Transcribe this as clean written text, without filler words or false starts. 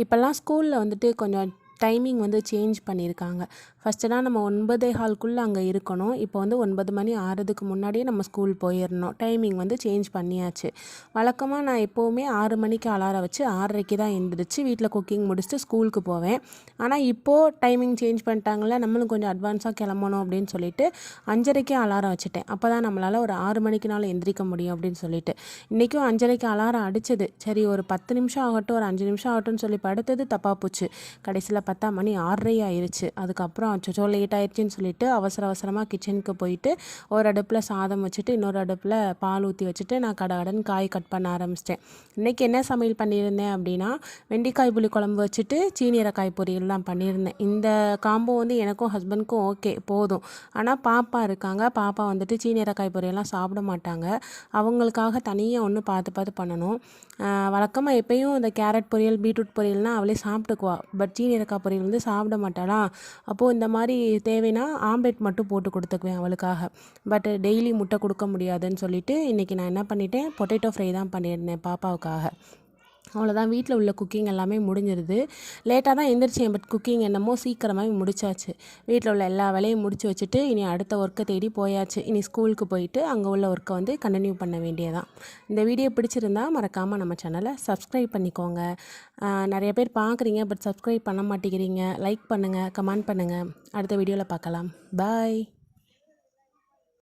இப்போல்லாம் ஸ்கூலில் வந்துட்டு கொஞ்சம் டைமிங் வந்து சேஞ்ச் பண்ணியிருக்காங்க. ஃபஸ்ட்டுலாம் நம்ம 9:15க்குள்ளே அங்கே இருக்கணும். இப்போ வந்து 9 மணி ஆறதுக்கு முன்னாடியே நம்ம ஸ்கூல் போயிடணும். டைமிங் வந்து சேஞ்ச் பண்ணியாச்சு. வழக்கமாக நான் எப்போவுமே 6 மணிக்கு அலாரம் வச்சு 6:30க்கு தான் எழுந்திரிச்சு வீட்டில் குக்கிங் முடிச்சுட்டு ஸ்கூலுக்கு போவேன். ஆனால் இப்போது டைமிங் சேஞ்ச் பண்ணிட்டாங்கல்ல, நம்மளும் கொஞ்சம் அட்வான்ஸாக கிளம்பணும் அப்படின்னு சொல்லிட்டு 5:30க்கே அலாரம் வச்சுட்டேன். அப்போ தான் நம்மளால் ஒரு 6 மணிக்குனாலும் எந்திரிக்க முடியும் அப்படின்னு சொல்லிட்டு. இன்றைக்கும் 5:30க்கு அலாரம் அடிச்சது. சரி ஒரு 10 நிமிஷம் ஆகட்டும், ஒரு 5 நிமிஷம் ஆகட்டும்னு சொல்லி படுத்தது தப்பாக போச்சு. கடைசியில் பார்த்தா மணி 6:30 ஆயிடுச்சு. அதுக்கப்புறம் அச்சோ லேட் ஆயிடுச்சுன்னு சொல்லிட்டு அவசரமாக கிச்சனுக்கு போயிட்டு ஒரு அடுப்பில் சாதம் வச்சுட்டு இன்னொரு அடுப்பில் பால் ஊற்றி வச்சுட்டு நான் கடன் காய் கட் பண்ண ஆரம்பிச்சிட்டேன். இன்றைக்கி என்ன சமையல் பண்ணியிருந்தேன் அப்படின்னா, வெண்டைக்காய் புளி குழம்பு வச்சுட்டு சீனியரக்காய் பொரியல் தான் பண்ணியிருந்தேன். இந்த காம்போ வந்து எனக்கும் ஹஸ்பண்ட்க்கும் ஓகே போதும். ஆனால் பாப்பா இருக்காங்க. பாப்பா வந்துட்டு சீனியரக்காய் பொரியல்லாம் சாப்பிட மாட்டாங்க. அவங்களுக்காக தனியாக ஒன்று பார்த்து பண்ணணும். வழக்கமாக எப்பயும் இந்த கேரட் பொரியல் பீட்ரூட் பொரியல்னால் அவளே சாப்பிட்டுக்குவா. பட் சீனியரக்காய் பொரியல் வந்து சாப்பிட மாட்டாளா. அப்போது இந்த மாதிரி தேவைன்னா ஆம்லெட் மட்டும் போட்டு கொடுத்துக்குவேன் அவளுக்காக. பட் டெய்லி முட்டை கொடுக்க முடியாதுன்னு சொல்லிட்டு இன்றைக்கி நான் என்ன பண்ணிட்டேன், பொட்டேட்டோ ஃப்ரை தான் பண்ணியிருந்தேன் பாப்பாவுக்காக. அவ்வளோதான், வீட்டில் உள்ள குக்கிங் எல்லாமே முடிஞ்சிருது. லேட்டாக தான் எந்திரிச்சேன், பட் குக்கிங் என்னமோ சீக்கிரமாகவே முடிச்சாச்சு. வீட்டில் உள்ள எல்லா வேலையும் முடிச்சு வச்சுட்டு இனி அடுத்த ஒர்க்கை தேடி போயாச்சு. இனி ஸ்கூலுக்கு போயிட்டு அங்கே உள்ள ஒர்க்கை வந்து கண்டினியூ பண்ண வேண்டியதான். இந்த வீடியோ பிடிச்சிருந்தா மறக்காமல் நம்ம சேனலை சப்ஸ்கிரைப் பண்ணிக்கோங்க. நிறைய பேர் பார்க்குறீங்க, பட் சப்ஸ்கிரைப் பண்ண மாட்டேங்கிறீங்க. லைக் பண்ணுங்கள், கமெண்ட் பண்ணுங்கள். அடுத்த வீடியோவில் பார்க்கலாம். பாய்.